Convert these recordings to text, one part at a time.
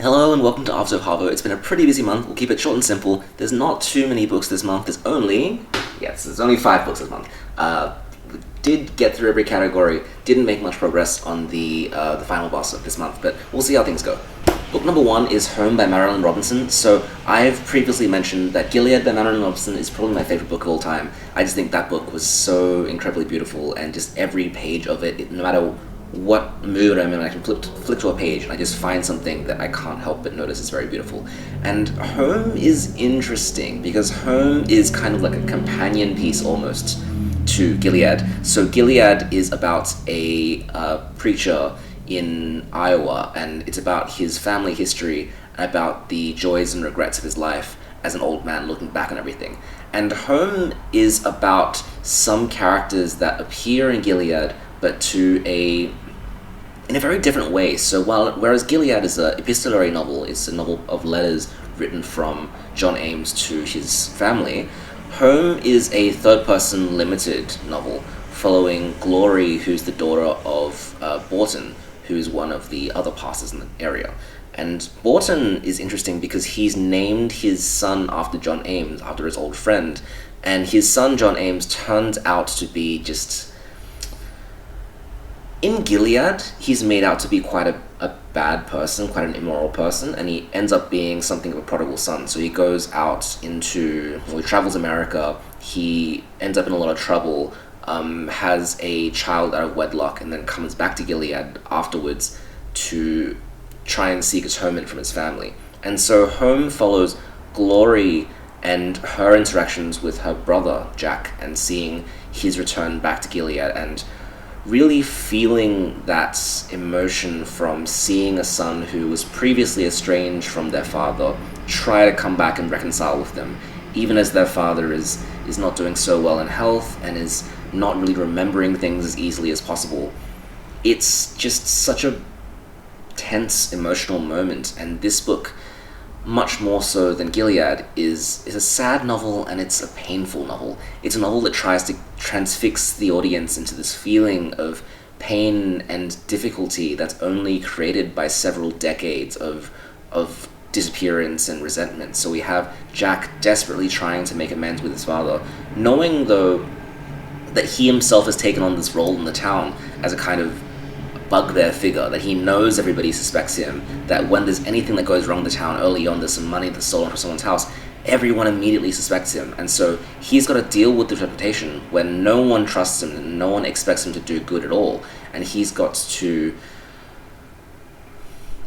Hello and welcome to Arvos Harvo. It's been a pretty busy month. We'll keep it short and simple. There's not too many books this month. There's only 5 books this month. We did get through every category. Didn't make much progress on the final boss of this month, but we'll see how things go. Book number 1 is Home by Marilynne Robinson. So I've previously mentioned that Gilead by Marilynne Robinson is probably my favorite book of all time. I just think that book was so incredibly beautiful, and just every page of it, no matter what mood I'm in, I can flick to a page and I just find something that I can't help but notice is very beautiful. And Home is interesting because Home is kind of like a companion piece almost to Gilead. So Gilead is about a preacher in Iowa, and it's about his family history and about the joys and regrets of his life as an old man looking back on everything. And Home is about some characters that appear in Gilead but in a very different way. So whereas Gilead is an epistolary novel, it's a novel of letters written from John Ames to his family, Home is a third-person limited novel following Glory, who's the daughter of Borton, who's one of the other pastors in the area. And Borton is interesting because he's named his son after John Ames, after his old friend, and his son John Ames turns out to be just... In Gilead, he's made out to be quite a bad person, quite an immoral person, and he ends up being something of a prodigal son. So he goes out he travels America, he ends up in a lot of trouble, has a child out of wedlock, and then comes back to Gilead afterwards to try and seek atonement from his family. And so Home follows Glory and her interactions with her brother, Jack, and seeing his return back to Gilead, and really feeling that emotion from seeing a son who was previously estranged from their father try to come back and reconcile with them, even as their father is not doing so well in health and is not really remembering things as easily as possible. It's just such a tense emotional moment, and this book, much more so than Gilead, is a sad novel, and it's a painful novel. It's a novel that tries to transfix the audience into this feeling of pain and difficulty that's only created by several decades of disappearance and resentment. So we have Jack desperately trying to make amends with his father, knowing though that he himself has taken on this role in the town as a kind of bugbear figure, that he knows everybody suspects him, that when there's anything that goes wrong in the town early on, there's some money that's stolen from someone's house, everyone immediately suspects him. And so he's got to deal with this reputation when no one trusts him and no one expects him to do good at all. And he's got to...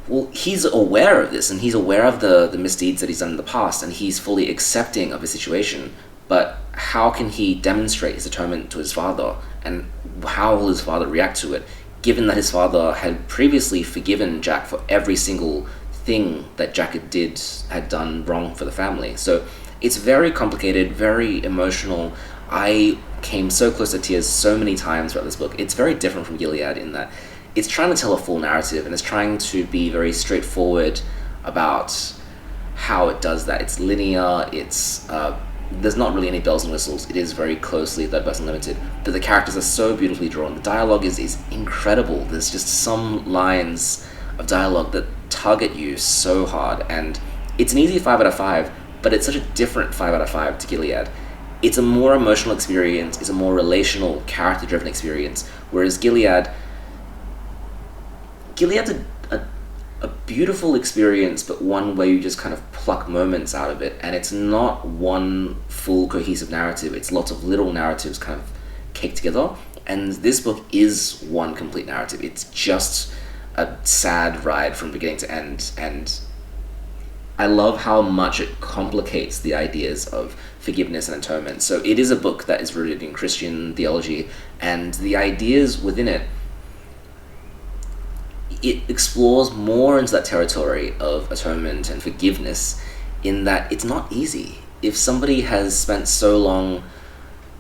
Well, he's aware of this, and he's aware of the misdeeds that he's done in the past, and he's fully accepting of his situation. But how can he demonstrate his atonement to his father, and how will his father react to it, given that his father had previously forgiven Jack for every single thing that Jack had done wrong for the family? So it's very complicated, very emotional. I came so close to tears so many times throughout this book. It's very different from Gilead in that it's trying to tell a full narrative, and it's trying to be very straightforward about how it does that. It's linear, there's not really any bells and whistles. It is very closely third-person limited, but the characters are so beautifully drawn. The dialogue is incredible. There's just some lines of dialogue that tug at you so hard, and it's an easy 5 out of 5, but it's such a different 5 out of 5 to Gilead. It's a more emotional experience, it's a more relational, character-driven experience, whereas Gilead's a beautiful experience, but one where you just kind of pluck moments out of it, and it's not one full cohesive narrative. It's lots of little narratives kind of caked together, and this book is one complete narrative. It's just a sad ride from beginning to end, and I love how much it complicates the ideas of forgiveness and atonement. So it is a book that is rooted in Christian theology, and the ideas within it explores more into that territory of atonement and forgiveness, in that it's not easy. If somebody has spent so long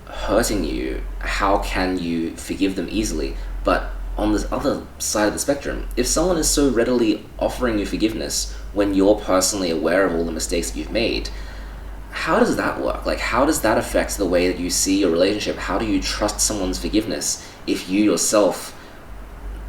hurting you, how can you forgive them easily? But on this other side of the spectrum, if someone is so readily offering you forgiveness when you're personally aware of all the mistakes that you've made, how does that work? Like, how does that affect the way that you see your relationship? How do you trust someone's forgiveness if you yourself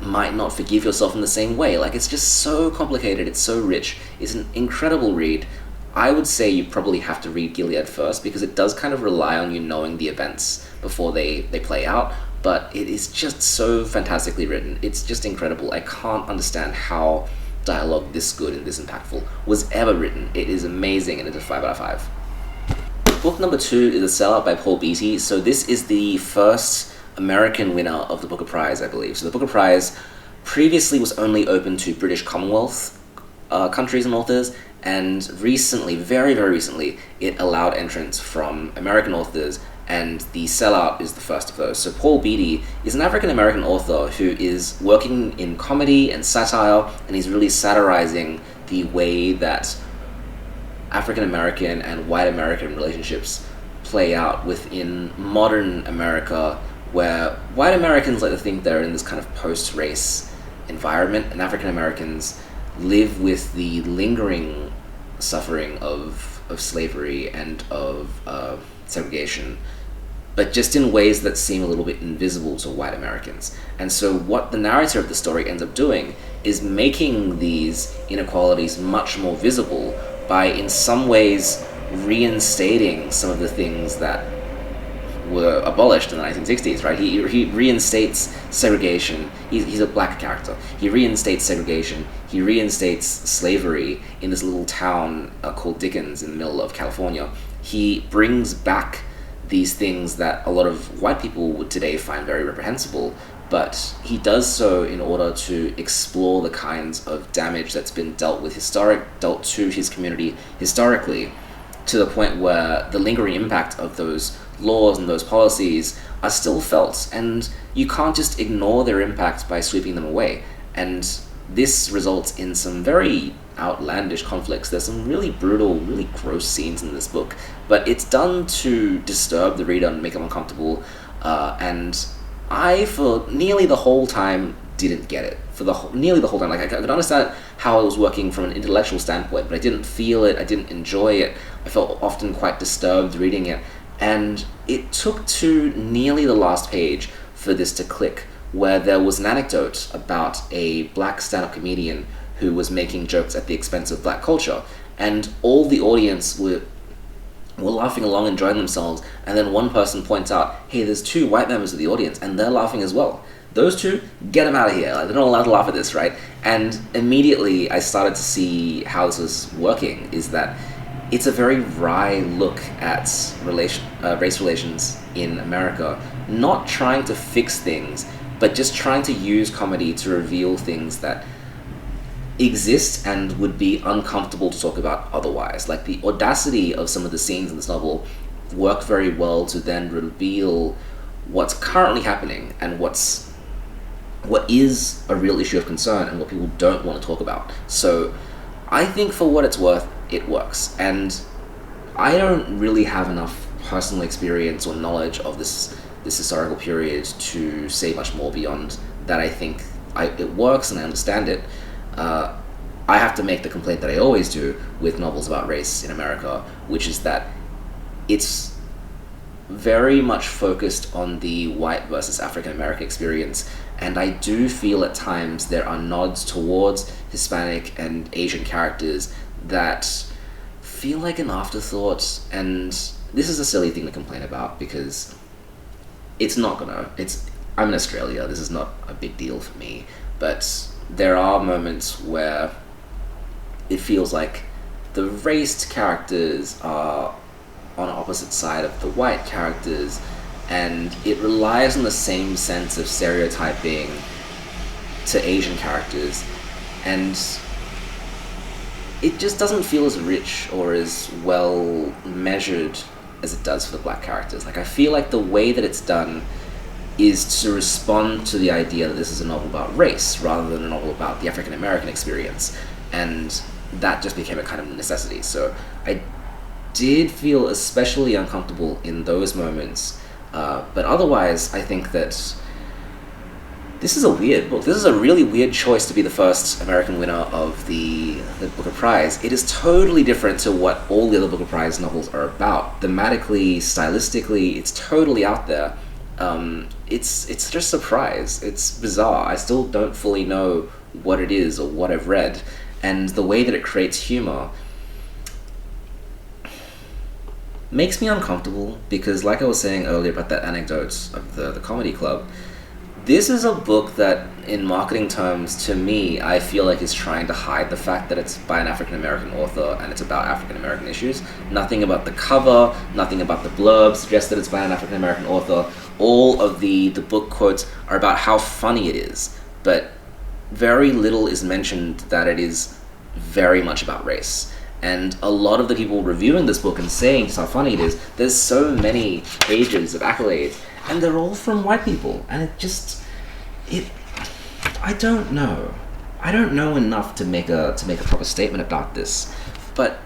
might not forgive yourself in the same way. Like, it's just so complicated, it's so rich, it's an incredible read. I would say you probably have to read Gilead first, because it does kind of rely on you knowing the events before they play out, but it is just so fantastically written. It's just incredible. I can't understand how dialogue this good and this impactful was ever written. It is amazing, and it's a 5 out of 5. Book number 2 is A Sellout by Paul Beatty. So this is the first American winner of the Booker Prize, I believe. So the Booker Prize previously was only open to British Commonwealth countries and authors, and recently, very, very recently, it allowed entrance from American authors, and The Sellout is the first of those. So Paul Beatty is an African-American author who is working in comedy and satire, and he's really satirizing the way that African-American and white American relationships play out within modern America, where white Americans like to think they're in this kind of post-race environment, and African-Americans live with the lingering suffering of slavery and of segregation, but just in ways that seem a little bit invisible to white Americans. And so what the narrator of the story ends up doing is making these inequalities much more visible by, in some ways, reinstating some of the things that were abolished in the 1960s, right? He reinstates segregation. He's a black character. He reinstates segregation. He reinstates slavery in this little town called Dickens in the middle of California. He brings back these things that a lot of white people would today find very reprehensible, but he does so in order to explore the kinds of damage that's been dealt to his community historically, to the point where the lingering impact of those laws and those policies are still felt, and you can't just ignore their impact by sweeping them away. And this results in some very outlandish conflicts. There's some really brutal, really gross scenes in this book, but it's done to disturb the reader and make them uncomfortable, and I, for nearly the whole time, didn't get it. Nearly the whole time. Like, I could understand how it was working from an intellectual standpoint, but I didn't feel it, I didn't enjoy it, I felt often quite disturbed reading it, and it took to nearly the last page for this to click, where there was an anecdote about a black stand-up comedian who was making jokes at the expense of black culture, and all the audience were laughing along, enjoying themselves, and then one person points out, hey, there's 2 white members of the audience, and they're laughing as well. Those 2, get them out of here. Like, they're not allowed to laugh at this, right? And immediately I started to see how this was working, is that it's a very wry look at race relations in America, not trying to fix things, but just trying to use comedy to reveal things that exist and would be uncomfortable to talk about otherwise. Like, the audacity of some of the scenes in this novel work very well to then reveal what's currently happening and what is a real issue of concern and what people don't want to talk about. So I think, for what it's worth, it works. And I don't really have enough personal experience or knowledge of this historical period to say much more beyond that. I think it works and I understand it. I have to make the complaint that I always do with novels about race in America, which is that it's very much focused on the white versus African American experience, and I do feel at times there are nods towards Hispanic and Asian characters that feel like an afterthought, and this is a silly thing to complain about because I'm in Australia, this is not a big deal for me, but there are moments where it feels like the raced characters are on the opposite side of the white characters, and it relies on the same sense of stereotyping to Asian characters, and it just doesn't feel as rich or as well measured as it does for the black characters. Like, I feel like the way that it's done is to respond to the idea that this is a novel about race rather than a novel about the African American experience, and that just became a kind of necessity. So I did feel especially uncomfortable in those moments, but otherwise I think that this is a weird book. This is a really weird choice to be the first American winner of the Booker Prize. It is totally different to what all the other Booker Prize novels are about. Thematically, stylistically, it's totally out there. It's just a surprise. It's bizarre. I still don't fully know what it is or what I've read, and the way that it creates humor makes me uncomfortable because, like I was saying earlier about that anecdote of the comedy club, this is a book that, in marketing terms, to me, I feel like is trying to hide the fact that it's by an African American author and it's about African American issues. Nothing about the cover, nothing about the blurb suggests that it's by an African American author. All of the book quotes are about how funny it is, but very little is mentioned that it is very much about race. And a lot of the people reviewing this book and saying just how funny it is, there's so many pages of accolades, and they're all from white people, and I don't know. I don't know enough to make a proper statement about this, but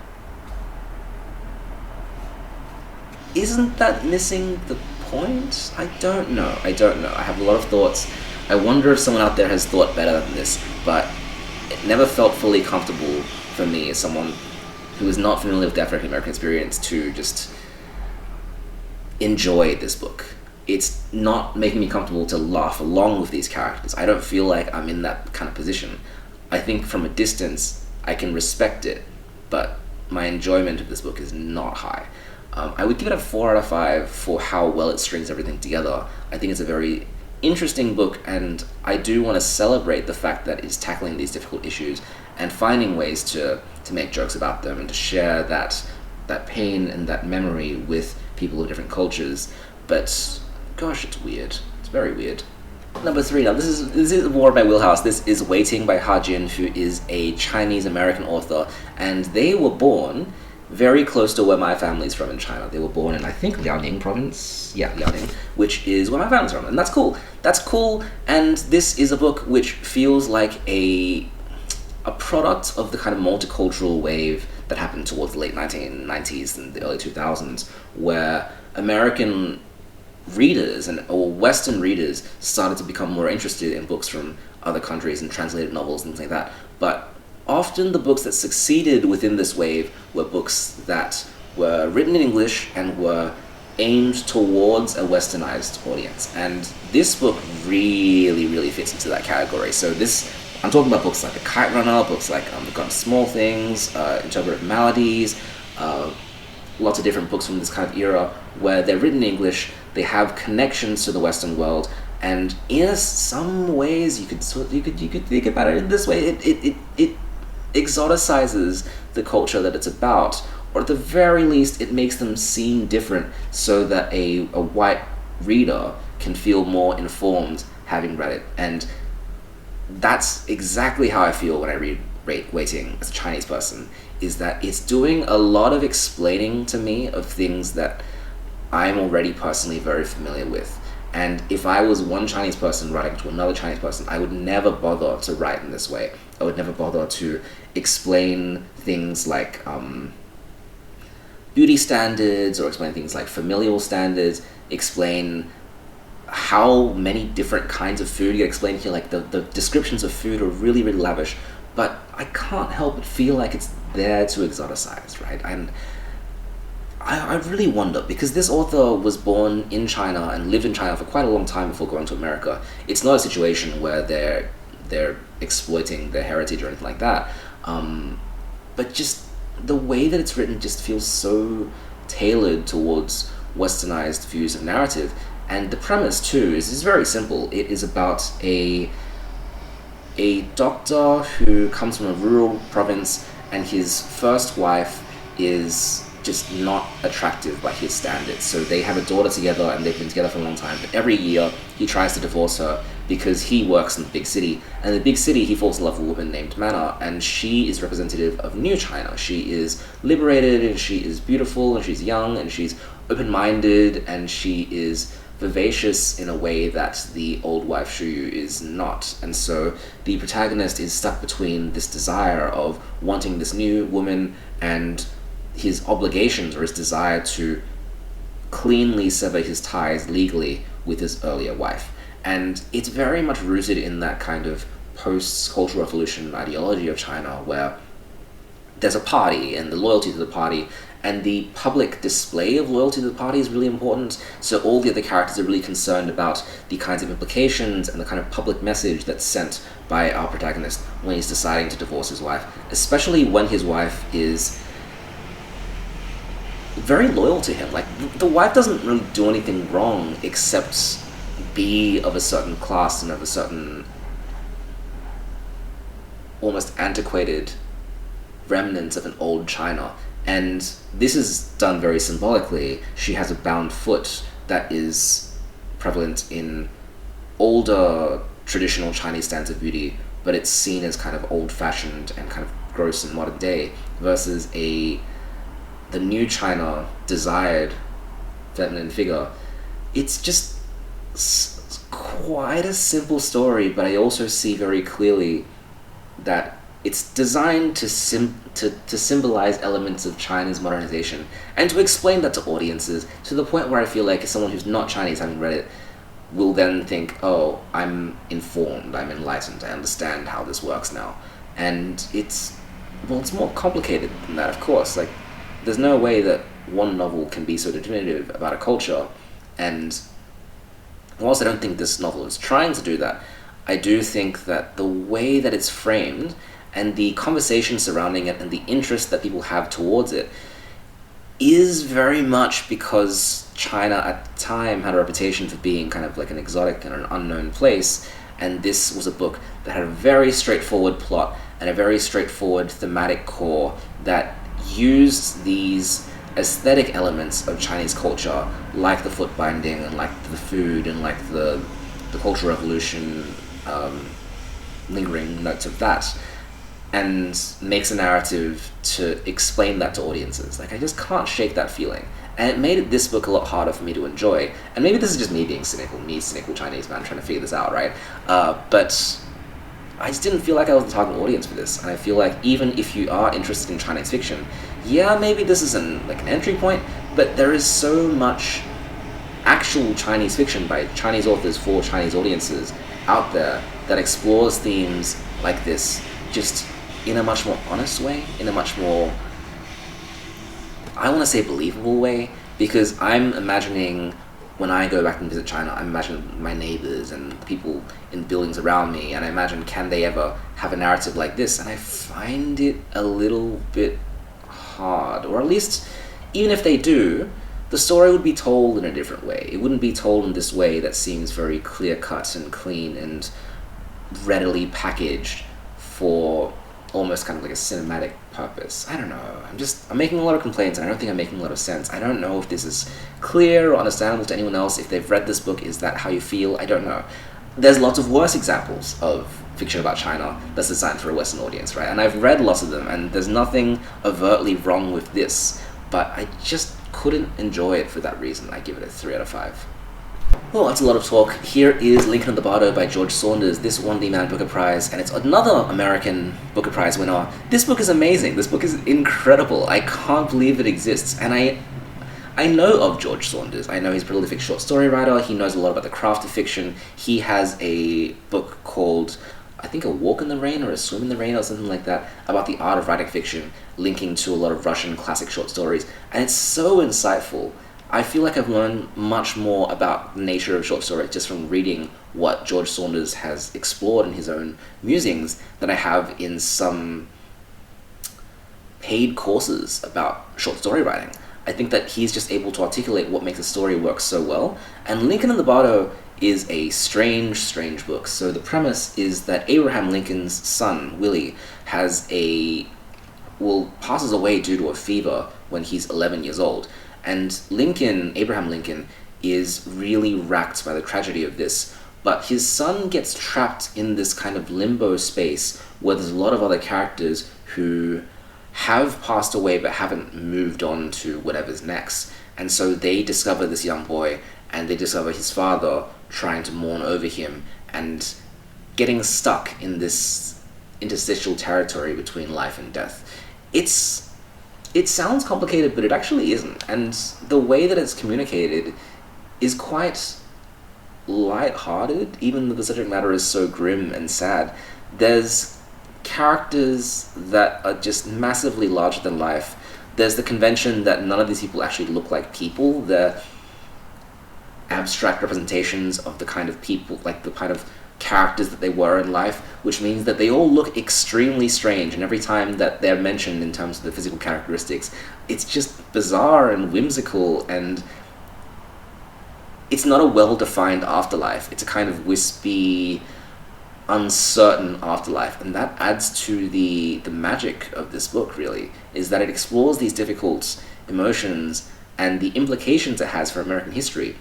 isn't that missing the point? I don't know. I have a lot of thoughts. I wonder if someone out there has thought better than this, but it never felt fully comfortable for me as someone who is not familiar with the African American experience to just enjoy this book. It's not making me comfortable to laugh along with these characters. I don't feel like I'm in that kind of position. I think from a distance, I can respect it, but my enjoyment of this book is not high. I would give it a 4 out of 5 for how well it strings everything together. I think it's a very interesting book, and I do want to celebrate the fact that it's tackling these difficult issues and finding ways to make jokes about them and to share that pain and that memory with people of different cultures. But gosh, it's weird. It's very weird. Number 3 now. This is more of my wheelhouse. This is Waiting by Ha Jin, who is a Chinese American author, and they were born very close to where my family's from in China. They were born in, I think, Liaoning province. Yeah, Liaoning, which is where my family's from, and that's cool. That's cool, and this is a book which feels like a product of the kind of multicultural wave that happened towards the late 1990s and the early 2000s, where American readers or Western readers started to become more interested in books from other countries and translated novels and things like that. But often the books that succeeded within this wave were books that were written in English and were aimed towards a westernized audience. And this book really, really fits into that category. So I'm talking about books like The Kite Runner, books like The God of Small Things, Interpretive Maladies, lots of different books from this kind of era where they're written in English, they have connections to the Western world, and in some ways you could think about it in this way, it exoticizes the culture that it's about, or at the very least it makes them seem different so that a white reader can feel more informed having read it. And that's exactly how I feel when I read Waiting as a Chinese person, is that it's doing a lot of explaining to me of things that I'm already personally very familiar with. And if I was one Chinese person writing to another Chinese person, I would never bother to write in this way. I would never bother to explain things like beauty standards, or explain things like familial standards, explain how many different kinds of food get explained here. Like the descriptions of food are really, really lavish, but I can't help but feel like it's there to exoticize, right? And I really wonder, because this author was born in China and lived in China for quite a long time before going to America. It's not a situation where they're exploiting their heritage or anything like that. But just the way that it's written just feels so tailored towards westernized views of narrative. And the premise too is very simple. It is about a doctor who comes from a rural province, and his first wife is just not attractive by his standards. So they have a daughter together, and they've been together for a long time, but every year he tries to divorce her because he works in the big city. And in the big city he falls in love with a woman named Mana, and she is representative of New China. She is liberated, and she is beautiful, and she's young, and she's open-minded, and she is vivacious in a way that the old wife Shuyu is not. And so the protagonist is stuck between this desire of wanting this new woman and his obligations, or his desire to cleanly sever his ties legally with his earlier wife. And it's very much rooted in that kind of post-Cultural Revolution ideology of China, where there's a party and the loyalty to the party, and the public display of loyalty to the party is really important. So all the other characters are really concerned about the kinds of implications and the kind of public message that's sent by our protagonist when he's deciding to divorce his wife, especially when his wife is very loyal to him. Like, the wife doesn't really do anything wrong except be of a certain class and of a certain almost antiquated remnants of an old China. And this is done very symbolically. She has a bound foot that is prevalent in older traditional Chinese standards of beauty, but it's seen as kind of old-fashioned and kind of gross in modern day, versus the new China desired feminine figure. It's just quite a simple story, but I also see very clearly that it's designed to symbolize elements of China's modernization and to explain that to audiences, to the point where I feel like someone who's not Chinese, having read it, will then think, oh, I'm informed, I'm enlightened, I understand how this works now. And it's more complicated than that, of course. Like, there's no way that one novel can be so definitive about a culture, and whilst I don't think this novel is trying to do that, I do think that the way that it's framed and the conversation surrounding it and the interest that people have towards it is very much because China at the time had a reputation for being kind of like an exotic and an unknown place, and this was a book that had a very straightforward plot and a very straightforward thematic core that used these aesthetic elements of Chinese culture, like the foot binding and like the food and like the Cultural Revolution, lingering notes of that, and makes a narrative to explain that to audiences. Like, I just can't shake that feeling. And it made this book a lot harder for me to enjoy. And maybe this is just me being cynical Chinese man trying to figure this out, right? But I just didn't feel like I was the target audience for this. And I feel like even if you are interested in Chinese fiction, yeah, maybe this is an entry point, but there is so much actual Chinese fiction by Chinese authors for Chinese audiences out there that explores themes like this just in a much more honest way, in a much more, I want to say, believable way, because I'm imagining, when I go back and visit China, I'm imagining my neighbors and the people in buildings around me, and I imagine, can they ever have a narrative like this? And I find it a little bit hard, or at least, even if they do, the story would be told in a different way. It wouldn't be told in this way that seems very clear-cut and clean and readily packaged for almost kind of like a cinematic purpose. I don't know. I'm making a lot of complaints, and I don't think I'm making a lot of sense. I don't know if this is clear or understandable to anyone else. If they've read this book, is that how you feel? I don't know. There's lots of worse examples of fiction about China that's designed for a Western audience, right? And I've read lots of them, and there's nothing overtly wrong with this, but I just couldn't enjoy it for that reason. I give it a 3 out of 5. Well, that's a lot of talk. Here is Lincoln and the Bardo by George Saunders. This won the Man Booker Prize, and it's another American Booker Prize winner. This book is amazing. This book is incredible. I can't believe it exists. And I know of George Saunders. I know he's a prolific short story writer. He knows a lot about the craft of fiction. He has a book called, I think, A Walk in the Rain or A Swim in the Rain or something like that, about the art of writing fiction, linking to a lot of Russian classic short stories. And it's so insightful. I feel like I've learned much more about the nature of short stories just from reading what George Saunders has explored in his own musings than I have in some paid courses about short story writing. I think that he's just able to articulate what makes a story work so well. And Lincoln and the Bardo is a strange, strange book. So the premise is that Abraham Lincoln's son, Willie, passes away due to a fever when he's 11 years old. And Abraham Lincoln, is really racked by the tragedy of this, but his son gets trapped in this kind of limbo space where there's a lot of other characters who have passed away but haven't moved on to whatever's next. And so they discover this young boy, and they discover his father trying to mourn over him and getting stuck in this interstitial territory between life and death. It sounds complicated, but it actually isn't. And the way that it's communicated is quite light-hearted, even though the subject matter is so grim and sad. There's characters that are just massively larger than life. There's the convention that none of these people actually look like people. They're abstract representations of the kind of people, like the kind of characters that they were in life, which means that they all look extremely strange, and every time that they're mentioned in terms of the physical characteristics, it's just bizarre and whimsical, and it's not a well-defined afterlife. It's a kind of wispy, uncertain afterlife, and that adds to the magic of this book, really, is that it explores these difficult emotions and the implications it has for American history.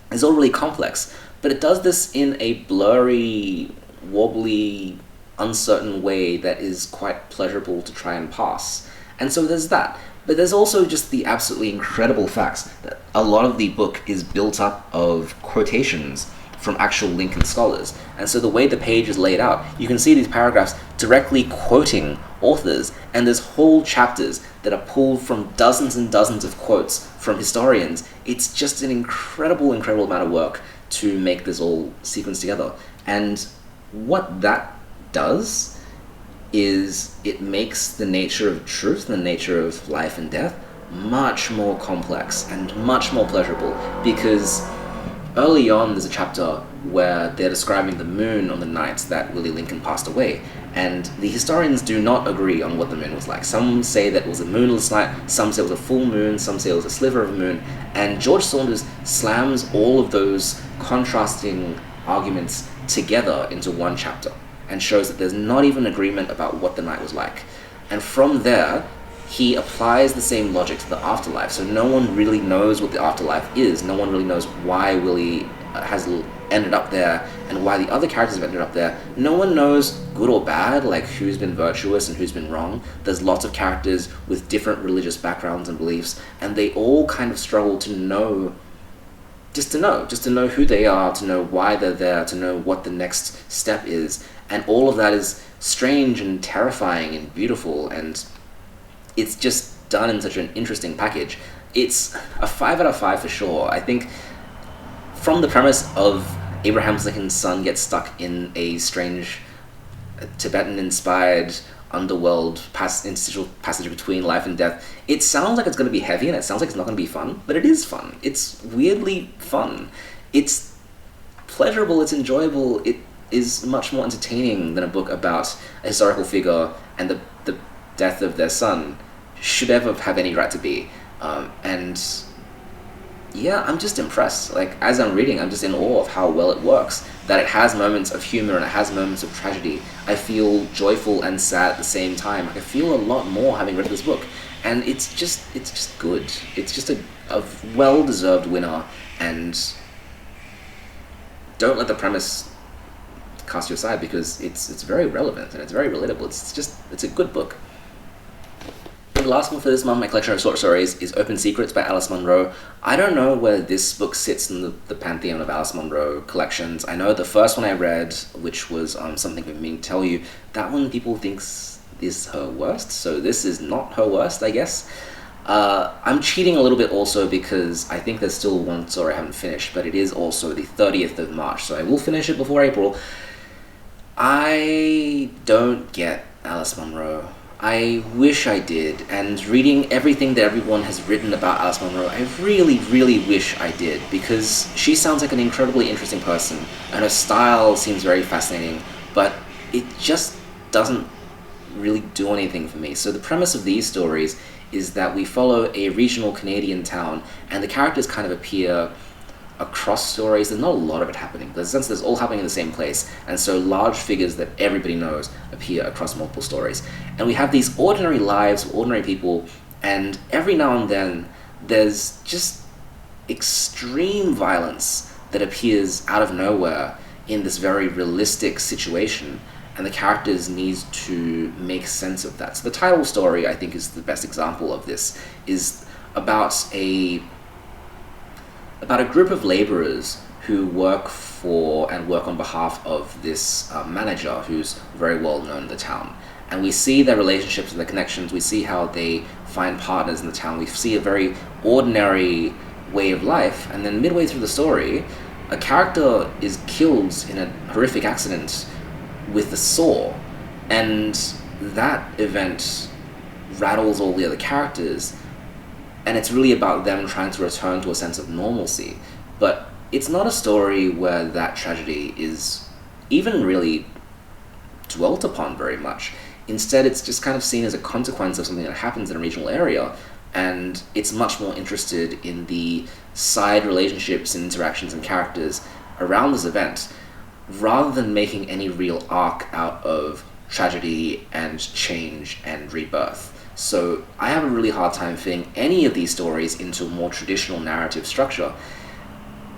It's all really complex, but it does this in a blurry, wobbly, uncertain way that is quite pleasurable to try and pass. And so there's that. But there's also just the absolutely incredible facts that a lot of the book is built up of quotations from actual Lincoln scholars. And so the way the page is laid out, you can see these paragraphs directly quoting authors, and there's whole chapters that are pulled from dozens and dozens of quotes from historians. It's just an incredible amount of work to make this all sequence together. And what that does is it makes the nature of truth and the nature of life and death much more complex and much more pleasurable, because early on there's a chapter where they're describing the moon on the night that Willie Lincoln passed away, and the historians do not agree on what the moon was like. Some say that it was a moonless night, some say it was a full moon, some say it was a sliver of a moon, and George Saunders slams all of those contrasting arguments together into one chapter and shows that there's not even agreement about what the night was like. And from there, he applies the same logic to the afterlife. So no one really knows what the afterlife is. No one really knows why Willie has ended up there and why the other characters have ended up there. No one knows, good or bad, like who's been virtuous and who's been wrong. There's lots of characters with different religious backgrounds and beliefs, and they all kind of struggle to know, just to know who they are, to know why they're there, to know what the next step is. And all of that is strange and terrifying and beautiful, and it's just done in such an interesting package. It's a 5 out of 5 for sure. I think from the premise of Abraham Lincoln's son gets stuck in a strange Tibetan-inspired underworld interstitial passage between life and death, it sounds like it's going to be heavy and it sounds like it's not going to be fun, but it is fun. It's weirdly fun. It's pleasurable, it's enjoyable, it is much more entertaining than a book about a historical figure and the death of their son should ever have any right to be. And yeah, I'm just impressed. Like, as I'm reading, I'm just in awe of how well it works, that it has moments of humor and it has moments of tragedy. I feel joyful and sad at the same time. Like, I feel a lot more having read this book, and it's just good. It's just a well-deserved winner, and don't let the premise cast you aside, because it's very relevant and it's very relatable. It's a good book. The last one for this month, my collection of short stories, is Open Secrets by Alice Munro. I don't know where this book sits in the pantheon of Alice Munro collections. I know the first one I read, which was Something for Me to Tell You, that one people think is her worst, so this is not her worst, I guess. I'm cheating a little bit also because I think there's still one story I haven't finished, but it is also the 30th of March, so I will finish it before April. I don't get Alice Munro. I wish I did, and reading everything that everyone has written about Alice Munro, I really, really wish I did, because she sounds like an incredibly interesting person, and her style seems very fascinating, but it just doesn't really do anything for me. So the premise of these stories is that we follow a regional Canadian town, and the characters kind of appear across stories. There's not a lot of it happening. There's a sense that it's all happening in the same place, and so large figures that everybody knows appear across multiple stories. And we have these ordinary lives of ordinary people, and every now and then there's just extreme violence that appears out of nowhere in this very realistic situation, and the characters need to make sense of that. So the title story, I think, is the best example of this, is about a group of laborers who work for and work on behalf of this manager who's very well known in the town. And we see their relationships and their connections, we see how they find partners in the town, we see a very ordinary way of life, and then midway through the story, a character is killed in a horrific accident with a saw, And that event rattles all the other characters, and it's really about them trying to return to a sense of normalcy. But it's not a story where that tragedy is even really dwelt upon very much. Instead, it's just kind of seen as a consequence of something that happens in a regional area, and it's much more interested in the side relationships and interactions and characters around this event, rather than making any real arc out of tragedy and change and rebirth. So I have a really hard time fitting any of these stories into a more traditional narrative structure.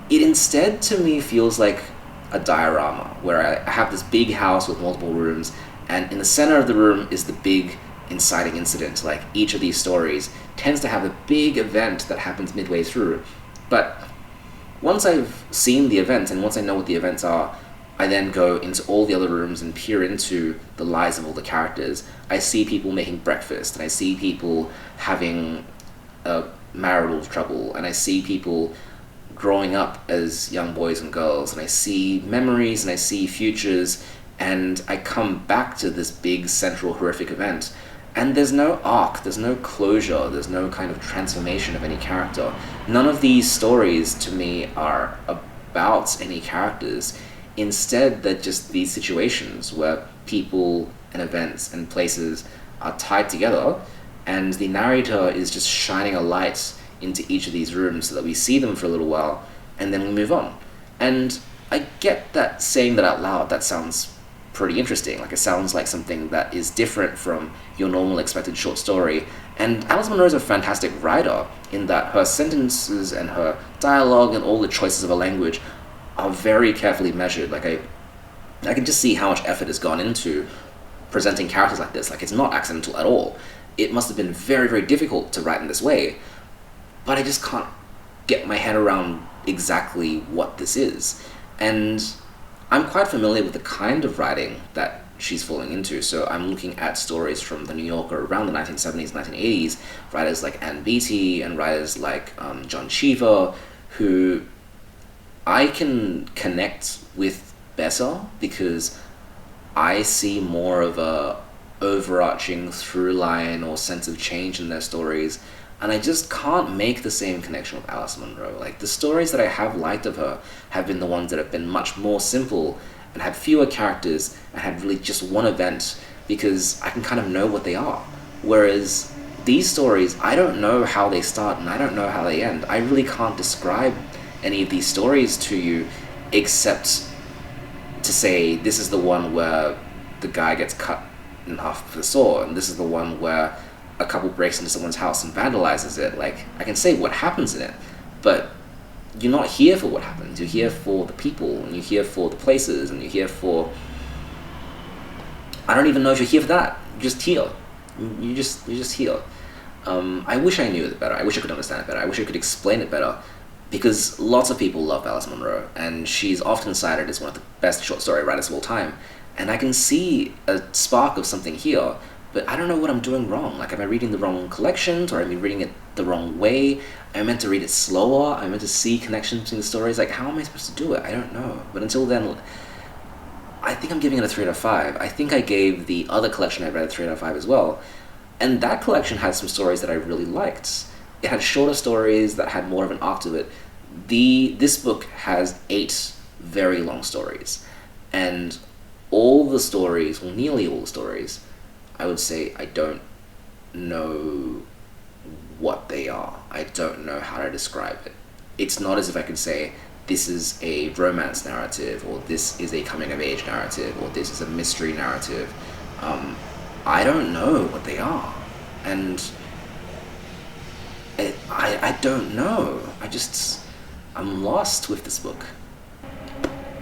It instead, to me, feels like a diorama, where I have this big house with multiple rooms, and in the center of the room is the big inciting incident. Like, each of these stories tends to have a big event that happens midway through. But once I've seen the event, and once I know what the events are, I then go into all the other rooms and peer into the lives of all the characters. I see people making breakfast, and I see people having marital trouble, and I see people growing up as young boys and girls, and I see memories, and I see futures, and I come back to this big central horrific event, and there's no arc, there's no closure, there's no kind of transformation of any character. None of these stories, to me, are about any characters. Instead, they're just these situations where people and events and places are tied together, and the narrator is just shining a light into each of these rooms so that we see them for a little while, and then we move on. And I get that saying that out loud, that sounds pretty interesting. Like, it sounds like something that is different from your normal expected short story. And Alice Munro is a fantastic writer in that her sentences and her dialogue and all the choices of her language are very carefully measured. Like, I can just see how much effort has gone into presenting characters like this. Like, it's not accidental at all. It must have been very, very difficult to write in this way, but I just can't get my head around exactly what this is. And I'm quite familiar with the kind of writing that she's falling into. So I'm looking at stories from the New Yorker around the 1970s, 1980s, writers like Beatty and writers like John Cheever, who I can connect with better because I see more of a overarching through line or sense of change in their stories, and I just can't make the same connection with Alice Munro. Like, the stories that I have liked of her have been the ones that have been much more simple and had fewer characters and had really just one event, because I can kind of know what they are. Whereas these stories, I don't know how they start and I don't know how they end. I really can't describe any of these stories to you except to say, this is the one where the guy gets cut in half with a saw, and this is the one where a couple breaks into someone's house and vandalizes it. Like, I can say what happens in it, but you're not here for what happens. You're here for the people, and you're here for the places, and you're here for... I don't even know if you're here for that. You're just here. You're just here. I wish I knew it better. I wish I could understand it better. I wish I could explain it better, because lots of people love Alice Munro, and she's often cited as one of the best short story writers of all time. And I can see a spark of something here, but I don't know what I'm doing wrong. Like, am I reading the wrong collections, or am I reading it the wrong way? Am I meant to read it slower? Am I meant to see connections between the stories? Like, how am I supposed to do it? I don't know. But until then, I think I'm giving it a 3 out of 5. I think I gave the other collection I read a 3 out of 5 as well. And that collection had some stories that I really liked. It had shorter stories that had more of an arc to it. This book has 8 very long stories. And all the stories, well, nearly all the stories, I would say I don't know what they are. I don't know how to describe it. It's not as if I could say, this is a romance narrative, or this is a coming-of-age narrative, or this is a mystery narrative. I don't know what they are. And I don't know. I'm lost with this book.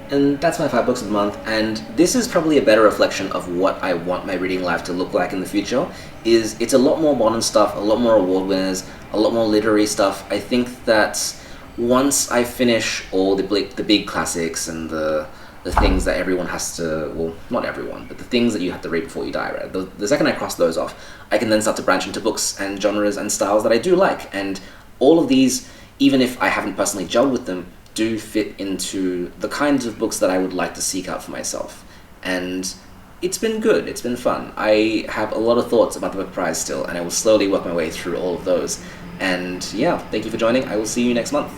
And that's my 5 books of the month, and this is probably a better reflection of what I want my reading life to look like in the future. It's a lot more modern stuff, a lot more award winners, a lot more literary stuff. I think that once I finish all the big classics and the things that everyone has to, well, not everyone, but the things that you have to read before you die, right? The second I cross those off, I can then start to branch into books and genres and styles that I do like, and all of these, even if I haven't personally gelled with them, do fit into the kinds of books that I would like to seek out for myself. And It's been good. It's been fun. I have a lot of thoughts about the book prize still, and I will slowly work my way through all of those. And yeah, thank you for joining. I will see you next month.